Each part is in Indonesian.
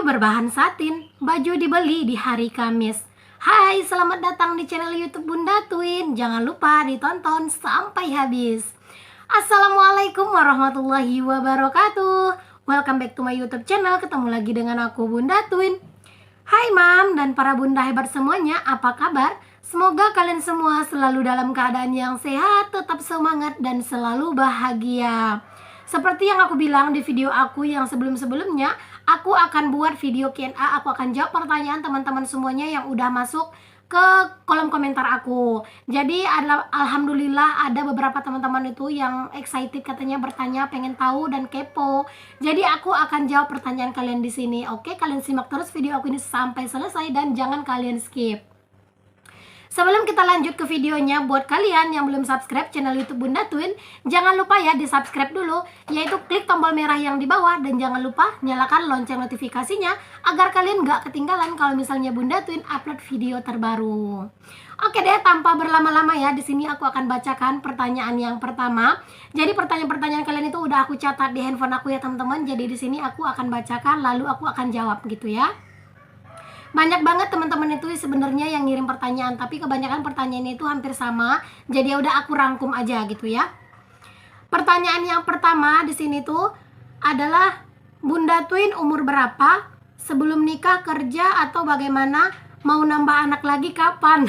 berbahan satin, baju dibeli di hari Kamis. Hai, selamat datang di channel YouTube Bunda Twin. Jangan lupa ditonton sampai habis. Assalamualaikum warahmatullahi wabarakatuh. Welcome back to my YouTube channel. Ketemu lagi dengan aku Bunda Twin. Hai Mam dan para bunda hebat semuanya, apa kabar? Semoga kalian semua selalu dalam keadaan yang sehat, tetap semangat dan selalu bahagia. Seperti yang aku bilang di video aku yang sebelum-sebelumnya, aku akan buat video Q&A, aku akan jawab pertanyaan teman-teman semuanya yang udah masuk ke kolom komentar aku. Jadi alhamdulillah ada beberapa teman-teman itu yang excited katanya bertanya, pengen tahu dan kepo. Jadi aku akan jawab pertanyaan kalian di sini. Oke, kalian simak terus video aku ini sampai selesai dan jangan kalian skip. Sebelum kita lanjut ke videonya, buat kalian yang belum subscribe channel YouTube Bunda Twin, jangan lupa ya di subscribe dulu, yaitu klik tombol merah yang di bawah dan jangan lupa nyalakan lonceng notifikasinya agar kalian gak ketinggalan kalau misalnya Bunda Twin upload video terbaru. Oke deh, tanpa berlama-lama ya, di sini aku akan bacakan pertanyaan yang pertama. Jadi pertanyaan-pertanyaan kalian itu udah aku catat di handphone aku ya teman-teman. Jadi di sini aku akan bacakan lalu aku akan jawab gitu ya. Banyak banget teman-teman itu sebenarnya yang ngirim pertanyaan, tapi kebanyakan pertanyaannya itu hampir sama. Jadi ya udah aku rangkum aja gitu ya. Pertanyaan yang pertama di sini tuh adalah, Bunda Twin umur berapa? Sebelum nikah, kerja atau bagaimana? Mau nambah anak lagi kapan?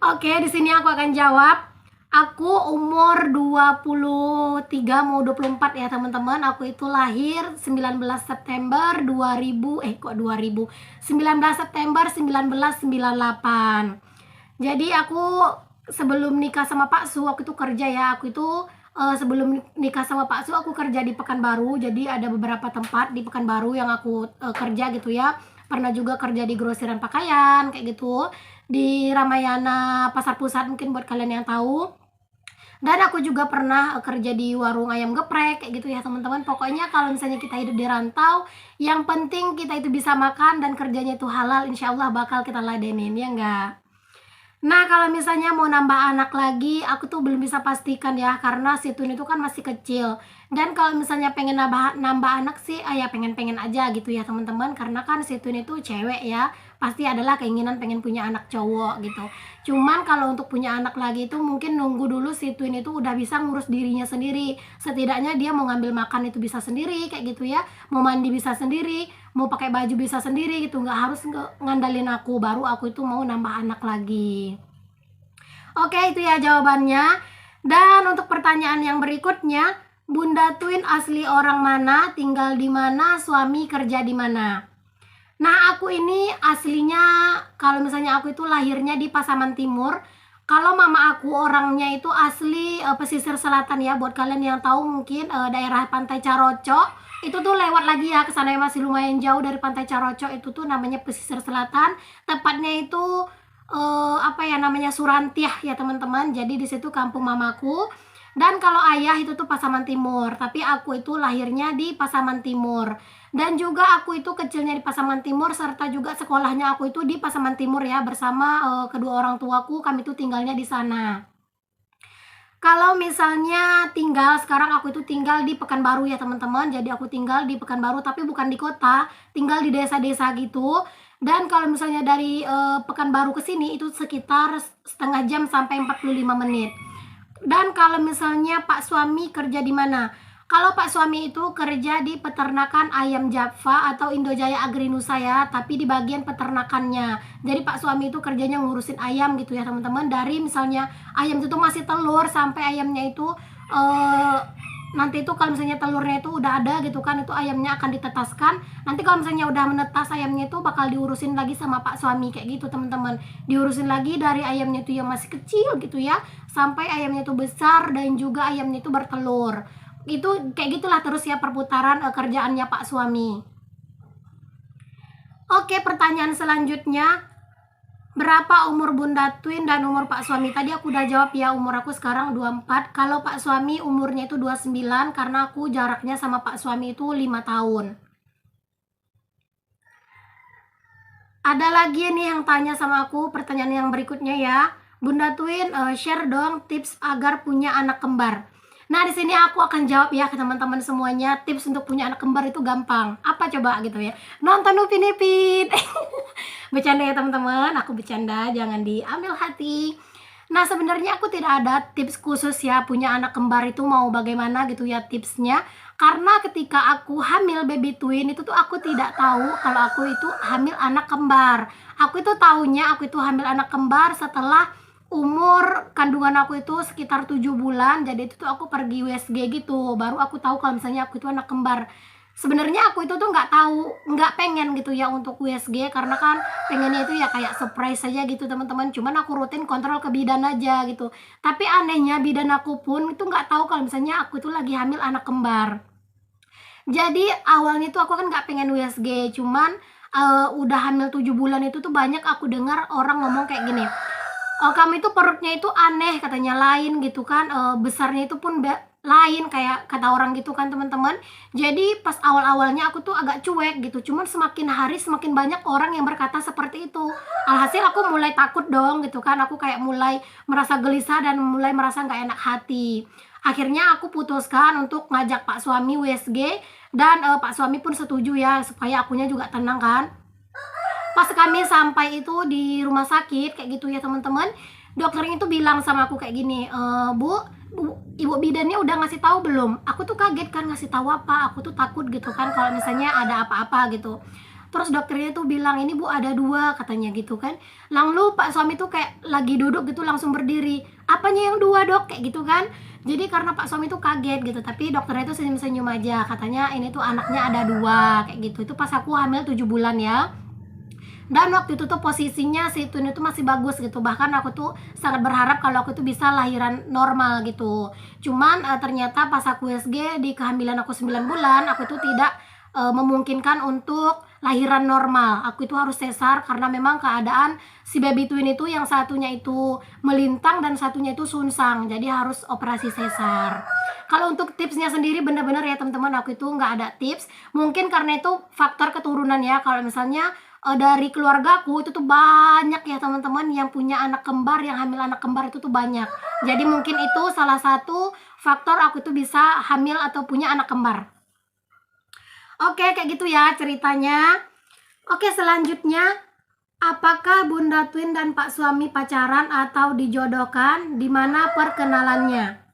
Oke, di sini aku akan jawab. Aku umur 23 mau 24 ya teman-teman. Aku itu lahir 19 September 2000 19 September 1998. Jadi aku sebelum nikah sama Pak Su, aku itu kerja ya. Aku itu sebelum nikah sama Pak Su aku kerja di Pekanbaru. Jadi ada beberapa tempat di Pekanbaru yang aku kerja gitu ya. Pernah juga kerja di grosiran pakaian kayak gitu, di Ramayana Pasar Pusat mungkin buat kalian yang tahu. Dan aku juga pernah kerja di warung ayam geprek kayak gitu ya teman-teman. Pokoknya kalau misalnya kita hidup di rantau, yang penting kita itu bisa makan dan kerjanya itu halal, insya Allah bakal kita ladenin, ya enggak? Nah, kalau misalnya mau nambah anak lagi, aku tuh belum bisa pastikan ya, karena si Tun itu kan masih kecil. Dan kalau misalnya pengen nambah anak sih, ya pengen-pengen aja gitu ya teman-teman, karena kan si Tun itu cewek ya, pasti adalah keinginan pengen punya anak cowok gitu. Cuman kalau untuk punya anak lagi itu mungkin nunggu dulu si Twin itu udah bisa ngurus dirinya sendiri. Setidaknya dia mau ngambil makan itu bisa sendiri kayak gitu ya, mau mandi bisa sendiri, mau pakai baju bisa sendiri gitu, nggak harus ngandalin aku, baru aku itu mau nambah anak lagi. Oke, itu ya jawabannya. Dan untuk pertanyaan yang berikutnya, Bunda Twin asli orang mana, tinggal di mana, suami kerja di mana? Nah, aku ini aslinya, kalau misalnya aku itu lahirnya di Pasaman Timur. Kalau mama aku orangnya itu asli pesisir selatan ya. Buat kalian yang tahu mungkin daerah Pantai Caroco, itu tuh lewat lagi ya, kesana masih lumayan jauh dari Pantai Caroco. Itu tuh namanya pesisir selatan. Tepatnya itu namanya Surantiah ya teman-teman. Jadi di situ kampung mamaku. Dan kalau ayah itu tuh Pasaman Timur, tapi aku itu lahirnya di Pasaman Timur. Dan juga aku itu kecilnya di Pasaman Timur, serta juga sekolahnya aku itu di Pasaman Timur ya, bersama kedua orang tuaku, kami itu tinggalnya di sana. Kalau misalnya tinggal, sekarang aku itu tinggal di Pekanbaru ya teman-teman. Jadi aku tinggal di Pekanbaru, tapi bukan di kota, tinggal di desa-desa gitu. Dan kalau misalnya dari Pekanbaru ke sini itu sekitar setengah jam sampai 45 menit. Dan kalau misalnya Pak suami kerja di mana? Kalau Pak suami itu kerja di peternakan ayam Java atau Indojaya Agrinusa ya, tapi di bagian peternakannya. Jadi Pak suami itu kerjanya ngurusin ayam gitu ya teman-teman. Dari misalnya ayam itu masih telur sampai ayamnya itu nanti itu kalau misalnya telurnya itu udah ada gitu kan, itu ayamnya akan ditetaskan. Nanti kalau misalnya udah menetas ayamnya itu bakal diurusin lagi sama Pak suami kayak gitu teman-teman. Diurusin lagi dari ayamnya itu yang masih kecil gitu ya, sampai ayamnya itu besar dan juga ayamnya itu bertelur. Itu kayak gitulah terus ya perputaran kerjaannya Pak suami. Oke, pertanyaan selanjutnya, berapa umur Bunda Twin dan umur Pak suami? Tadi aku udah jawab ya, umur aku sekarang 24. Kalau Pak suami umurnya itu 29, karena aku jaraknya sama Pak suami itu 5 tahun. Ada lagi nih yang tanya sama aku, pertanyaan yang berikutnya ya. Bunda Twin, share dong tips agar punya anak kembar. Nah, di sini aku akan jawab ya ke teman-teman semuanya, tips untuk punya anak kembar itu gampang. Apa coba gitu ya? Nonton Upin Ipin. Bercanda ya teman-teman, aku bercanda, jangan diambil hati. Nah, sebenarnya aku tidak ada tips khusus ya punya anak kembar itu mau bagaimana gitu ya tipsnya. Karena ketika aku hamil baby twin itu tuh aku tidak tahu kalau aku itu hamil anak kembar. Aku itu taunya aku itu hamil anak kembar setelah umur kandungan aku itu sekitar 7 bulan. Jadi itu tuh aku pergi USG gitu, baru aku tahu kalau misalnya aku itu anak kembar. Sebenarnya aku itu tuh nggak tahu, nggak pengen gitu ya untuk USG, karena kan pengennya itu ya kayak surprise saja gitu teman-teman. Cuman aku rutin kontrol ke bidan aja gitu. Tapi anehnya bidan aku pun itu nggak tahu kalau misalnya aku itu lagi hamil anak kembar. Jadi awalnya tuh aku kan nggak pengen USG, cuman udah hamil 7 bulan itu tuh banyak aku dengar orang ngomong kayak gini, "Kamu itu perutnya itu aneh," katanya, "lain," gitu kan, "besarnya itu pun lain," kayak kata orang gitu kan teman-teman. Jadi pas awal-awalnya aku tuh agak cuek gitu, cuman semakin hari semakin banyak orang yang berkata seperti itu. Alhasil aku mulai takut dong gitu kan, aku kayak mulai merasa gelisah dan mulai merasa nggak enak hati. Akhirnya aku putuskan untuk ngajak Pak suami USG dan Pak suami pun setuju ya supaya akunya juga tenang kan. Pas kami sampai itu di rumah sakit kayak gitu ya teman-teman, dokternya itu bilang sama aku kayak gini, Ibu bidannya udah ngasih tahu belum?" Aku tuh kaget kan, ngasih tahu apa, aku tuh takut gitu kan kalau misalnya ada apa-apa gitu. Terus dokternya tuh bilang, "Ini Bu ada 2," katanya gitu kan. Lalu Pak suami tuh kayak lagi duduk gitu langsung berdiri, "Apanya yang 2 Dok?" Kayak gitu kan. Jadi karena Pak suami tuh kaget gitu, tapi dokternya tuh senyum-senyum aja, katanya ini tuh anaknya ada 2 kayak gitu. Itu pas aku hamil 7 bulan ya. Dan waktu itu tuh posisinya si Twin itu masih bagus gitu, bahkan aku tuh sangat berharap kalau aku tuh bisa lahiran normal gitu. Cuman ternyata pas aku USG di kehamilan aku 9 bulan, aku tuh tidak memungkinkan untuk lahiran normal. Aku itu harus sesar karena memang keadaan si baby twin itu yang satunya itu melintang dan satunya itu sunsang, jadi harus operasi sesar. Kalau untuk tipsnya sendiri bener-bener ya teman-teman, aku itu nggak ada tips, mungkin karena itu faktor keturunan ya. Kalau misalnya dari keluargaku itu tuh banyak ya teman-teman yang punya anak kembar, yang hamil anak kembar itu tuh banyak. Jadi mungkin itu salah satu faktor aku tuh bisa hamil atau punya anak kembar. Oke, kayak gitu ya ceritanya. Oke, selanjutnya, apakah Bunda Twin dan Pak suami pacaran atau dijodohkan? Di mana perkenalannya?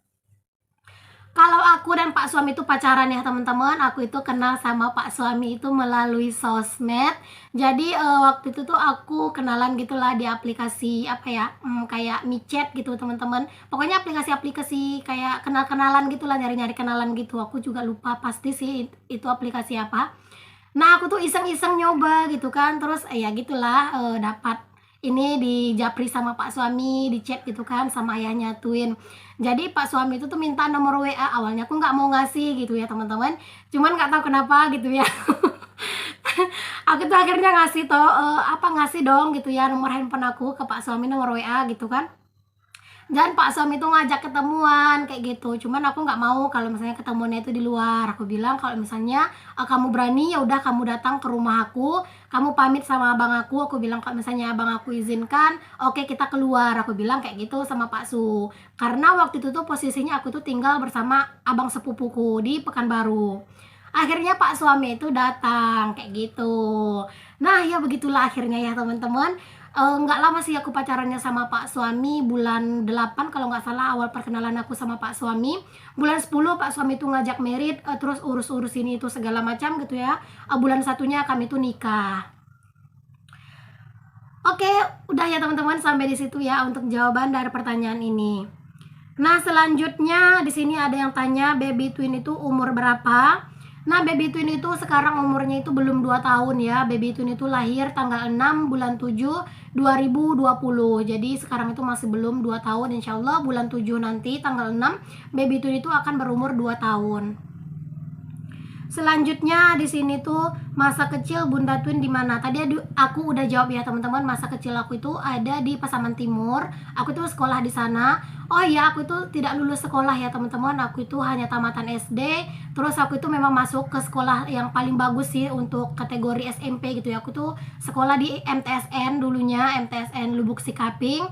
Kalau aku dan Pak suami itu pacaran ya teman-teman, aku itu kenal sama Pak suami itu melalui sosmed. Jadi waktu itu tuh aku kenalan gitulah di aplikasi apa ya, kayak micet gitu teman-teman. Pokoknya aplikasi-aplikasi kayak kenal-kenalan gitulah, nyari-nyari kenalan gitu. Aku juga lupa pasti sih itu aplikasi apa. Nah, aku tuh iseng-iseng nyoba gitu kan, terus ya gitulah dapat ini di japri sama Pak suami, di chat gitu kan sama ayahnya Twin. Jadi Pak suami itu tuh minta nomor WA, awalnya aku nggak mau ngasih gitu ya teman-teman, cuman nggak tahu kenapa gitu ya. Aku tuh akhirnya ngasih dong gitu ya nomor handphone aku ke Pak suami, nomor WA gitu kan. Dan Pak suami itu ngajak ketemuan kayak gitu, cuman aku nggak mau kalau misalnya ketemuannya itu di luar. Aku bilang kalau misalnya kamu berani ya udah kamu datang ke rumah aku, kamu pamit sama abang aku bilang kalau misalnya abang aku izinkan, oke kita keluar, aku bilang kayak gitu sama Pak Su. Karena waktu itu tuh posisinya aku tuh tinggal bersama abang sepupuku di Pekanbaru. Akhirnya Pak suami itu datang kayak gitu. Nah ya begitulah akhirnya ya teman-teman. Nggak lama sih aku pacarannya sama Pak suami, bulan 8 kalau nggak salah awal perkenalan aku sama Pak suami. Bulan 10 Pak suami itu ngajak merit, terus urus-urus ini itu segala macam gitu ya. Bulan satunya kami tuh nikah. Oke, udah ya teman-teman, sampai di situ ya untuk jawaban dari pertanyaan ini. Nah, selanjutnya di sini ada yang tanya baby twin itu umur berapa? Nah, baby twin itu sekarang umurnya itu belum 2 tahun ya. Baby twin itu lahir tanggal 6 bulan 7 2020. Jadi sekarang itu masih belum 2 tahun. Insya Allah bulan 7 nanti tanggal 6 baby twin itu akan berumur 2 tahun. Selanjutnya di sini tuh masa kecil Bunda Twin di mana? Tadi aku udah jawab ya teman-teman, masa kecil aku itu ada di Pasaman Timur. Aku tuh sekolah di sana. Oh iya, aku itu tidak lulus sekolah ya teman-teman. Aku itu hanya tamatan SD. Terus aku itu memang masuk ke sekolah yang paling bagus sih untuk kategori SMP gitu ya. Aku tuh sekolah di MTSN dulunya, MTSN Lubuk Sikaping.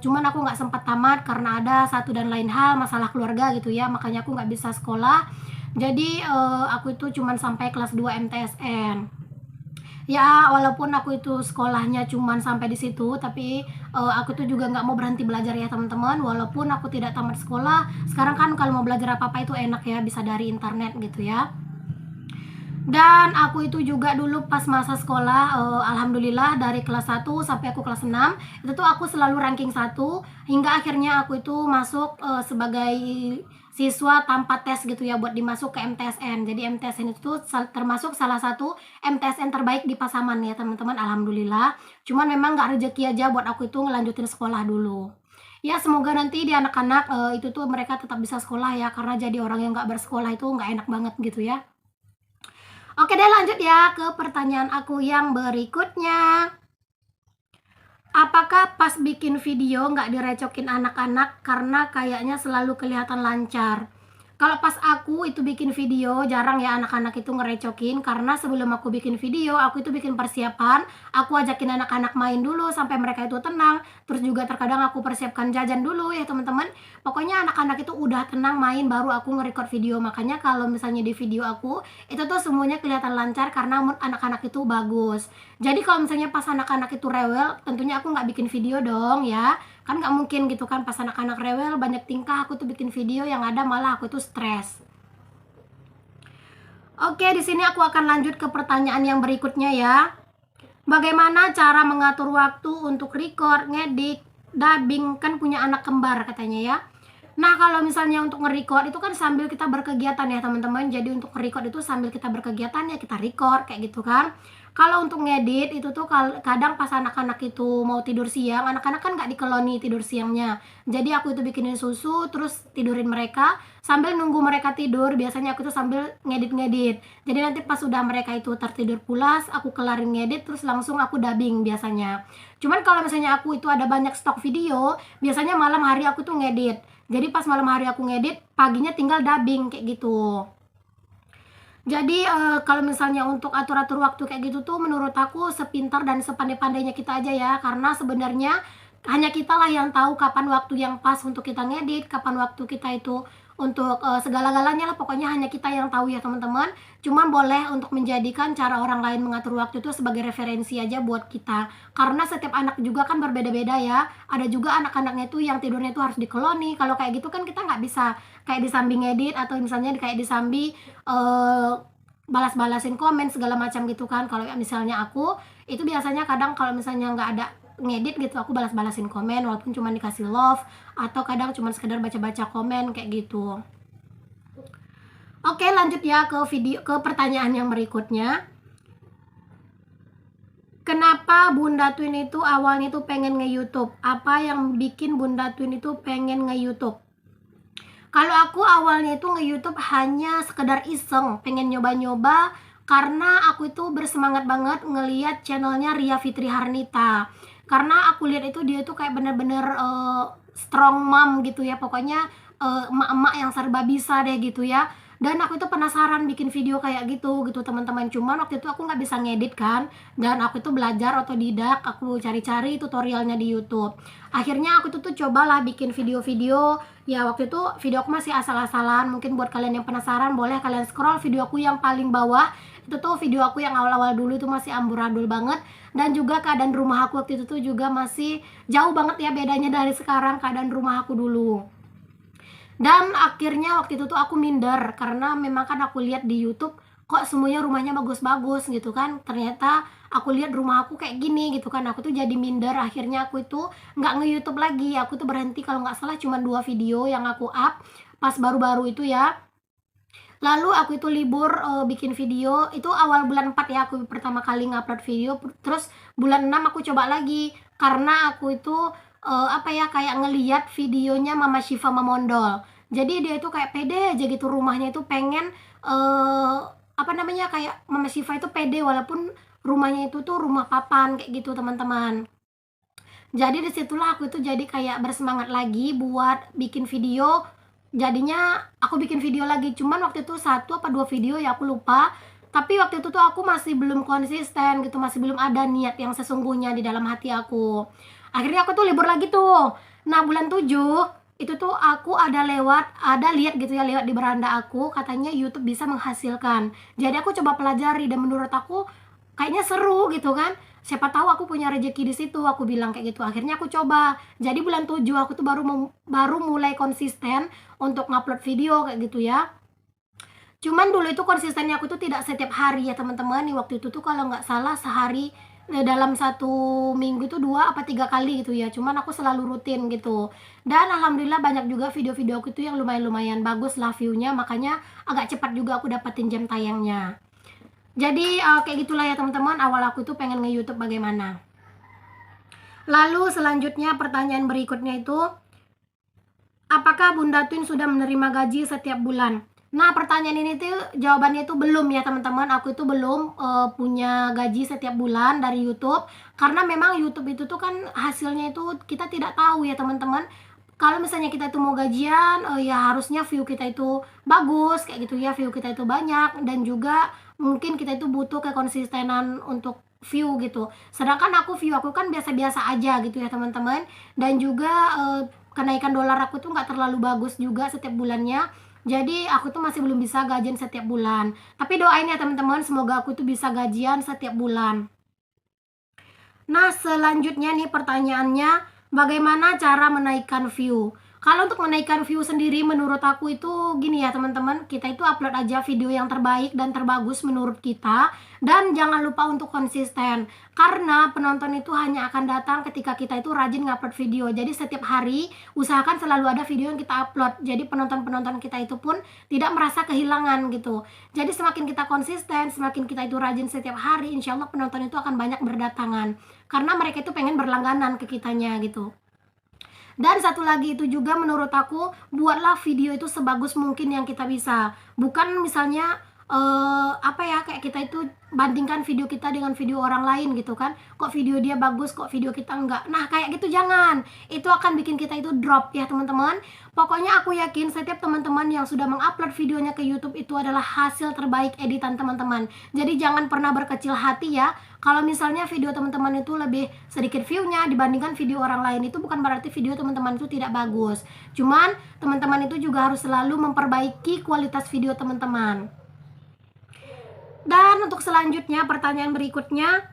Cuman aku nggak sempat tamat karena ada satu dan lain hal, masalah keluarga gitu ya, makanya aku nggak bisa sekolah. Jadi aku itu cuman sampai kelas 2 MTSN. Ya walaupun aku itu sekolahnya cuman sampai di situ, tapi aku tuh juga nggak mau berhenti belajar ya teman-teman. Walaupun aku tidak tamat sekolah, sekarang kan kalau mau belajar apa-apa itu enak ya, bisa dari internet gitu ya. Dan aku itu juga dulu pas masa sekolah, alhamdulillah dari kelas 1 sampai aku kelas 6 itu tuh aku selalu ranking 1 hingga akhirnya aku itu masuk sebagai siswa tanpa tes gitu ya buat dimasuk ke MTSN. Jadi MTSN itu termasuk salah satu MTSN terbaik di Pasaman ya teman-teman, alhamdulillah. Cuman memang nggak rezeki aja buat aku itu ngelanjutin sekolah dulu. Ya semoga nanti di anak-anak itu tuh mereka tetap bisa sekolah ya, karena jadi orang yang nggak bersekolah itu nggak enak banget gitu ya. Oke deh, lanjut ya ke pertanyaan aku yang berikutnya. Apakah pas bikin video nggak direcokin anak-anak karena kayaknya selalu kelihatan lancar? Kalau pas aku itu bikin video, jarang ya anak-anak itu ngerecokin, karena sebelum aku bikin video, aku itu bikin persiapan, aku ajakin anak-anak main dulu sampai mereka itu tenang, terus juga terkadang aku persiapkan jajan dulu ya teman-teman. Pokoknya anak-anak itu udah tenang main baru aku nge-record video, makanya kalau misalnya di video aku, itu tuh semuanya kelihatan lancar karena mood anak-anak itu bagus. Jadi kalau misalnya pas anak-anak itu rewel, tentunya aku nggak bikin video dong ya. Kan nggak mungkin gitu kan, pas anak-anak rewel banyak tingkah aku tuh bikin video, yang ada malah aku tuh stres. Oke, di sini aku akan lanjut ke pertanyaan yang berikutnya ya. Bagaimana cara mengatur waktu untuk record, ngedit, dubbing, kan punya anak kembar katanya ya. Nah kalau misalnya untuk nge-record itu kan sambil kita berkegiatan ya teman-teman. Jadi untuk nge-record itu sambil kita berkegiatan ya kita record kayak gitu kan. Kalau untuk ngedit itu tuh kadang pas anak-anak itu mau tidur siang, anak-anak kan nggak dikeloni tidur siangnya. Jadi aku itu bikinin susu terus tidurin mereka, sambil nunggu mereka tidur biasanya aku tuh sambil ngedit-ngedit. Jadi nanti pas sudah mereka itu tertidur pulas, aku kelarin ngedit terus langsung aku dubbing biasanya. Cuman kalau misalnya aku itu ada banyak stok video, biasanya malam hari aku tuh ngedit. Jadi pas malam hari aku ngedit, paginya tinggal dubbing kayak gitu. Jadi kalau misalnya untuk atur-atur waktu kayak gitu tuh menurut aku sepintar dan sepandai-pandainya kita aja ya, karena sebenarnya hanya kita lah yang tahu kapan waktu yang pas untuk kita ngedit, kapan waktu kita itu untuk segala-galanya lah, pokoknya hanya kita yang tahu ya teman-teman. Cuma boleh untuk menjadikan cara orang lain mengatur waktu itu sebagai referensi aja buat kita, karena setiap anak juga kan berbeda-beda ya. Ada juga anak-anaknya tuh yang tidurnya tuh harus dikeloni. Kalau kayak gitu kan kita nggak bisa kayak disambi ngedit atau misalnya kayak disambi balas-balasin komen segala macam gitu kan. Kalau misalnya aku itu biasanya kadang kalau misalnya nggak ada ngedit gitu, aku balas-balasin komen walaupun cuma dikasih love, atau kadang cuma sekedar baca-baca komen kayak gitu. Oke, lanjut ya ke pertanyaan yang berikutnya. Kenapa Bunda Twin itu awalnya tuh pengen nge-YouTube? Apa yang bikin Bunda Twin itu pengen nge-YouTube? Kalau aku awalnya itu nge-YouTube hanya sekedar iseng, pengen nyoba-nyoba, karena aku itu bersemangat banget ngeliat channelnya Ria Fitri Harnita. Karena aku lihat itu dia tuh kayak bener-bener strong mom gitu ya, pokoknya emak-emak yang serba bisa deh gitu ya. Dan aku itu penasaran bikin video kayak gitu teman-teman. Cuman waktu itu aku nggak bisa ngedit kan, dan aku itu belajar otodidak, aku cari-cari tutorialnya di YouTube. Akhirnya aku tuh cobalah bikin video-video. Ya waktu itu video aku masih asal-asalan. Mungkin buat kalian yang penasaran boleh kalian scroll video aku yang paling bawah. Itu tuh video aku yang awal-awal dulu itu masih amburadul banget. Dan juga keadaan rumah aku waktu itu tuh juga masih jauh banget ya bedanya dari sekarang keadaan rumah aku dulu. Dan akhirnya waktu itu tuh aku minder, karena memang kan aku lihat di YouTube kok semuanya rumahnya bagus-bagus gitu kan. Ternyata aku lihat rumah aku kayak gini gitu kan. Aku tuh jadi minder, akhirnya aku itu nggak nge-YouTube lagi. Aku tuh berhenti kalau nggak salah cuma 2 video yang aku up pas baru-baru itu ya. Lalu aku itu libur bikin video, itu awal bulan 4 ya aku pertama kali ngupload video. Terus bulan 6 aku coba lagi, karena aku itu kayak ngeliat videonya Mama Syifa Mamondol. Jadi dia itu kayak pede aja gitu, rumahnya itu pengen apa namanya, kayak Mama Syifa itu pede walaupun rumahnya itu tuh rumah papan kayak gitu teman-teman. Jadi disitulah aku itu jadi kayak bersemangat lagi buat bikin video. Jadinya aku bikin video lagi, cuman waktu itu 1 apa 2 video ya aku lupa. Tapi waktu itu tuh aku masih belum konsisten gitu, masih belum ada niat yang sesungguhnya di dalam hati aku. Akhirnya aku tuh libur lagi tuh. Nah, bulan 7 itu tuh aku ada lihat gitu ya, lewat di beranda aku, katanya YouTube bisa menghasilkan. Jadi aku coba pelajari dan menurut aku kayaknya seru gitu kan. Siapa tahu aku punya rezeki di situ, aku bilang kayak gitu. Akhirnya aku coba. Jadi bulan 7 aku tuh baru mulai konsisten untuk ngupload video kayak gitu ya. Cuman dulu itu konsistennya aku tuh tidak setiap hari ya teman-teman. Nih waktu itu tuh kalau nggak salah sehari, dalam 1 minggu itu 2 apa 3 kali gitu ya. Cuman aku selalu rutin gitu. Dan alhamdulillah banyak juga video-video aku itu yang lumayan bagus lah view-nya. Makanya agak cepat juga aku dapetin jam tayangnya. Jadi kayak gitulah ya teman-teman, awal aku tuh pengen nge-YouTube bagaimana. Lalu selanjutnya pertanyaan berikutnya itu, apakah Bunda Twin sudah menerima gaji setiap bulan? Nah, pertanyaan ini tuh jawabannya itu belum ya teman-teman. Aku itu belum punya gaji setiap bulan dari YouTube, karena memang YouTube itu tuh kan hasilnya itu kita tidak tahu ya teman-teman. Kalau misalnya kita itu mau gajian, ya harusnya view kita itu bagus kayak gitu ya, view kita itu banyak, dan juga mungkin kita itu butuh kekonsistenan untuk view gitu. Sedangkan view aku kan biasa-biasa aja gitu ya teman-teman, dan juga kenaikan dolar aku tuh nggak terlalu bagus juga setiap bulannya. Jadi aku tuh masih belum bisa gajian setiap bulan. Tapi doain ya teman-teman, semoga aku tuh bisa gajian setiap bulan. Nah, selanjutnya nih pertanyaannya, bagaimana cara menaikkan view? Kalau untuk menaikkan view sendiri menurut aku itu gini ya teman-teman, kita itu upload aja video yang terbaik dan terbagus menurut kita, dan jangan lupa untuk konsisten, karena penonton itu hanya akan datang ketika kita itu rajin ngupload video. Jadi setiap hari usahakan selalu ada video yang kita upload, jadi penonton-penonton kita itu pun tidak merasa kehilangan gitu. Jadi semakin kita konsisten, semakin kita itu rajin setiap hari, insya Allah penonton itu akan banyak berdatangan, karena mereka itu pengen berlangganan ke kitanya gitu. Dan satu lagi itu juga menurut aku, buatlah video itu sebagus mungkin yang kita bisa. Bukan misalnya apa ya, kayak kita itu bandingkan video kita dengan video orang lain gitu kan. Kok video dia bagus, kok video kita enggak. Nah, kayak gitu jangan. Itu akan bikin kita itu drop ya teman-teman. Pokoknya aku yakin setiap teman-teman yang sudah mengupload videonya ke YouTube itu adalah hasil terbaik editan teman-teman. Jadi jangan pernah berkecil hati ya. Kalau misalnya video teman-teman itu lebih sedikit view-nya dibandingkan video orang lain, itu bukan berarti video teman-teman itu tidak bagus. Cuman teman-teman itu juga harus selalu memperbaiki kualitas video teman-teman. Dan untuk selanjutnya, pertanyaan berikutnya,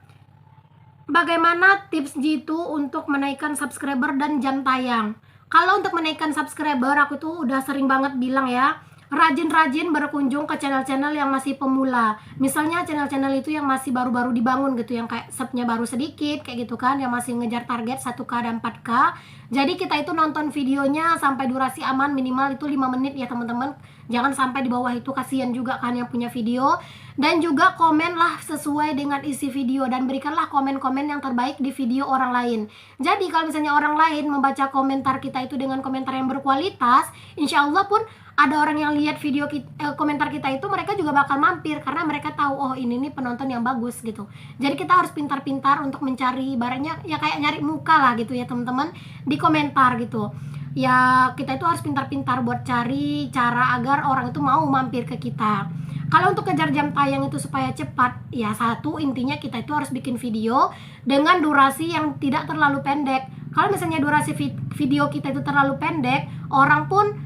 bagaimana tips G2 untuk menaikkan subscriber dan jam tayang? Kalau untuk menaikkan subscriber, aku tuh udah sering banget bilang ya, rajin-rajin berkunjung ke channel-channel yang masih pemula. Misalnya channel-channel itu yang masih baru-baru dibangun gitu, yang kayak subnya baru sedikit kayak gitu kan, yang masih ngejar target 1K dan 4K. Jadi kita itu nonton videonya sampai durasi aman minimal itu 5 menit ya teman-teman. Jangan sampai di bawah itu, kasihan juga kan yang punya video. Dan juga komenlah sesuai dengan isi video, dan berikanlah komen-komen yang terbaik di video orang lain. Jadi kalau misalnya orang lain membaca komentar kita itu dengan komentar yang berkualitas, insya Allah pun ada orang yang lihat video komentar kita itu, mereka juga bakal mampir, karena mereka tahu oh ini nih penonton yang bagus gitu. Jadi kita harus pintar-pintar untuk mencari, ibaratnya ya kayak nyari muka lah gitu ya teman-teman, di komentar gitu. Ya kita itu harus pintar-pintar buat cari cara agar orang itu mau mampir ke kita. Kalau untuk kejar jam tayang itu supaya cepat, ya satu intinya kita itu harus bikin video dengan durasi yang tidak terlalu pendek. Kalau misalnya durasi video kita itu terlalu pendek, orang pun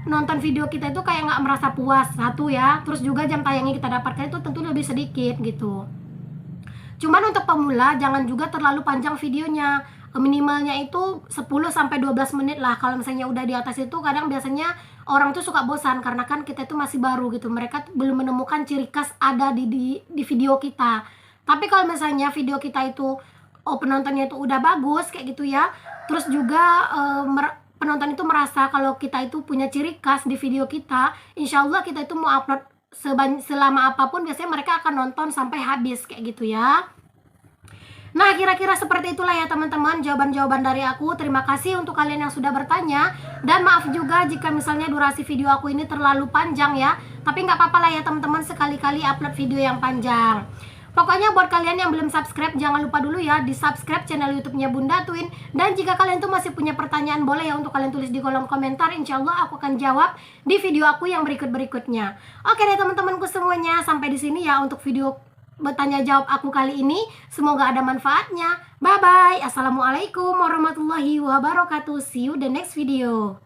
nonton video kita itu kayak nggak merasa puas, satu ya. Terus juga jam tayangnya kita dapatkan itu tentu lebih sedikit gitu. Cuman untuk pemula jangan juga terlalu panjang videonya. Minimalnya itu 10-12 menit lah. Kalau misalnya udah di atas itu kadang biasanya orang tuh suka bosan, karena kan kita itu masih baru gitu. Mereka belum menemukan ciri khas ada di video kita. Tapi kalau misalnya video kita itu penontonnya itu udah bagus kayak gitu ya, terus juga penonton itu merasa kalau kita itu punya ciri khas di video kita, insya Allah kita itu mau upload selama apapun biasanya mereka akan nonton sampai habis kayak gitu ya. Nah, kira-kira seperti itulah ya teman-teman jawaban-jawaban dari aku. Terima kasih untuk kalian yang sudah bertanya. Dan maaf juga jika misalnya durasi video aku ini terlalu panjang ya. Tapi nggak apa-apa lah ya teman-teman, sekali-kali upload video yang panjang. Pokoknya buat kalian yang belum subscribe, jangan lupa dulu ya di subscribe channel YouTube-nya Bunda Twin. Dan jika kalian tuh masih punya pertanyaan, boleh ya untuk kalian tulis di kolom komentar. Insya Allah aku akan jawab di video aku yang berikut-berikutnya. Oke deh teman-temanku semuanya, sampai di sini ya untuk video bertanya jawab aku kali ini. Semoga ada manfaatnya. Bye bye. Assalamualaikum warahmatullahi wabarakatuh. See you the next video.